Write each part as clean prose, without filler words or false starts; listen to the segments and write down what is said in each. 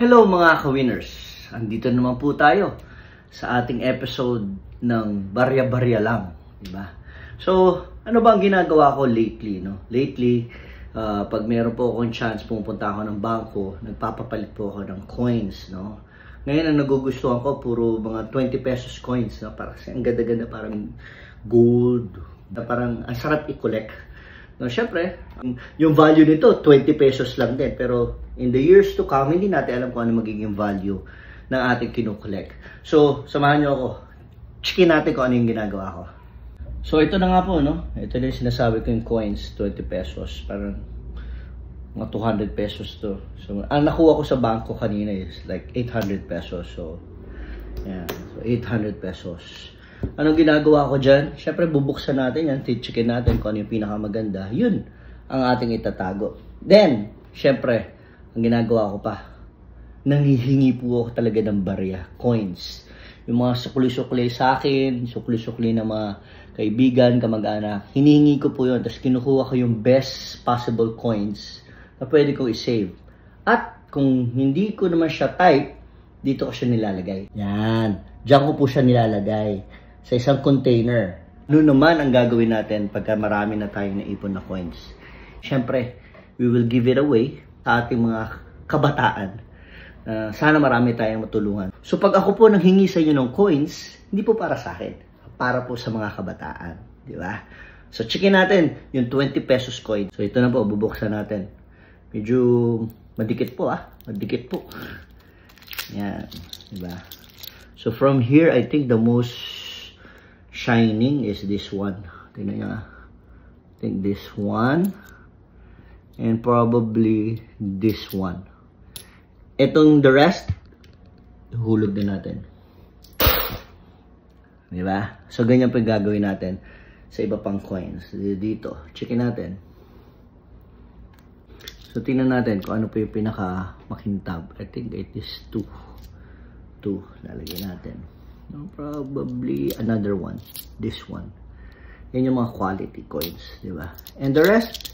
Hello mga ka-winners! Andito naman po tayo sa ating episode ng barya-barya lang, diba? So, ano ba ang ginagawa ko lately, no? Lately, pag meron po akong chance, pumunta ako ng bangko, nagpapapalit po ako ng coins, no? Ngayon, ang nagugustuhan ko, puro mga 20 pesos coins, no? Parang ang ganda-ganda, parang gold, na parang ang sarap i-collect. No, syempre, yung value nito, 20 pesos lang din. Pero in the years to come, hindi natin alam kung ano magiging value ng ating kinukolect. So, samahan nyo ako. Checkin natin kung ano yung ginagawa ko. So, ito na nga po, no? Ito na yung sinasabi ko yung coins, 20 pesos. Parang mga 200 pesos to. So, ang nakuha ko sa bangko kanina is like 800 pesos. So, yeah. So, 800 pesos. Anong ginagawa ko dyan? Siyempre, bubuksan natin yan. Checkin natin kung ano yung pinakamaganda. Yun ang ating itatago. Then, siyempre, ang ginagawa ko pa, nanghihingi po ako talaga ng barya, coins. Yung mga sukli-sukli sa akin, sukli-sukli na mga kaibigan, kamag-anak, hinihingi ko po yun. Tapos kinukuha ko yung best possible coins na pwede ko i-save. At kung hindi ko naman siya type, dito ko siya nilalagay. Yan. Diyan ko po siya nilalagay. Sa isang container. Ano naman ang gagawin natin pagka marami na tayong naipon na coins? Siyempre, we will give it away sa ating mga kabataan. Sana marami tayong matulungan. So pag ako po nanghingi sa inyo ng coins, hindi po para sa akin. Para po sa mga kabataan. Di ba? So checkin natin yung 20 pesos coin. So ito na po, bubuksan natin. Medyo madikit po Madikit po. Yan. Di ba? So from here, I think the most shining is this one. Tingnan nyo. I think this one. And probably this one. Itong the rest, hulog din natin. Diba? So, ganyan pa yung gagawin natin sa iba pang coins. Dito, checkin natin. So, tingnan natin kung ano pa yung pinaka-makintab. I think it is 2. 2. Lalagyan natin. No, probably another one. This one. Yan yung mga quality coins. Diba? And the rest,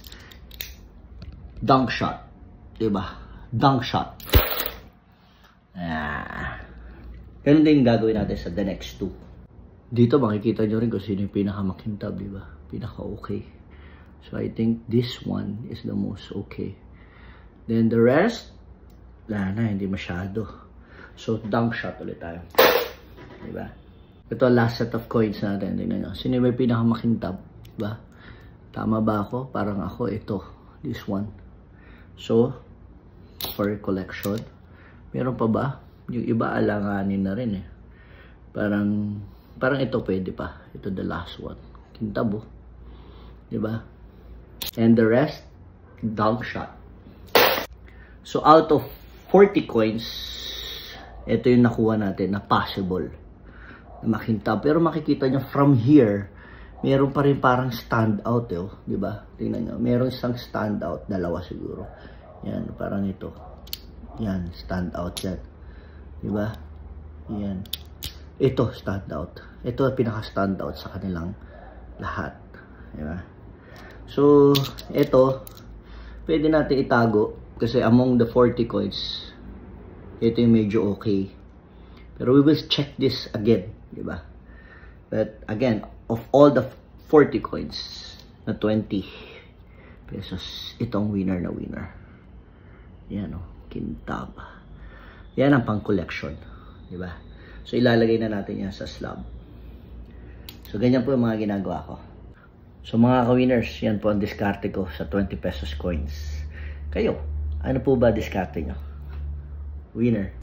dunk shot. Diba? Dunk shot. Ganun din yung gagawin natin sa the next 2. Dito makikita nyo rin kung sino yung pinaka-makintab. Diba? Pinaka-okay. So I think this one is the most okay. Then the rest, hindi masyado. So dunk shot ulit tayo. Diba? Ito last set of coins natin. Tingnan nyo. Sino may pinakamakintab? Diba? Tama ba ako? Parang ako ito. This one. So, for collection. Meron pa ba? Yung iba alanganin na rin eh. Parang ito pwede pa. Ito the last one. Kintab oh. Diba? And the rest, dunk shot. So, out of 40 coins, ito yung nakuha natin na possible na makintab. Pero makikita nyo from here, meron pa rin parang stand out diba? Tingnan nyo. Meron isang stand out. Dalawa siguro. Yan. Parang ito. Yan. Stand out yan. Diba? Yan. Ito stand out. Ito pinaka-stand out sa kanilang lahat. Diba? So, ito pwede natin itago kasi among the 40 coins, ito yung medyo okay. Pero we will check this again. Diba? But again, of all the 40 coins na 20 pesos, itong winner na winner. Yan kintab. Yan ang pang collection. Diba? So ilalagay na natin yan sa slab. So ganyan po yung mga ginagawa ko. So mga ka-winners, yan po ang diskarte ko sa 20 pesos coins. Kayo, ano po ba diskarte nyo? Winner.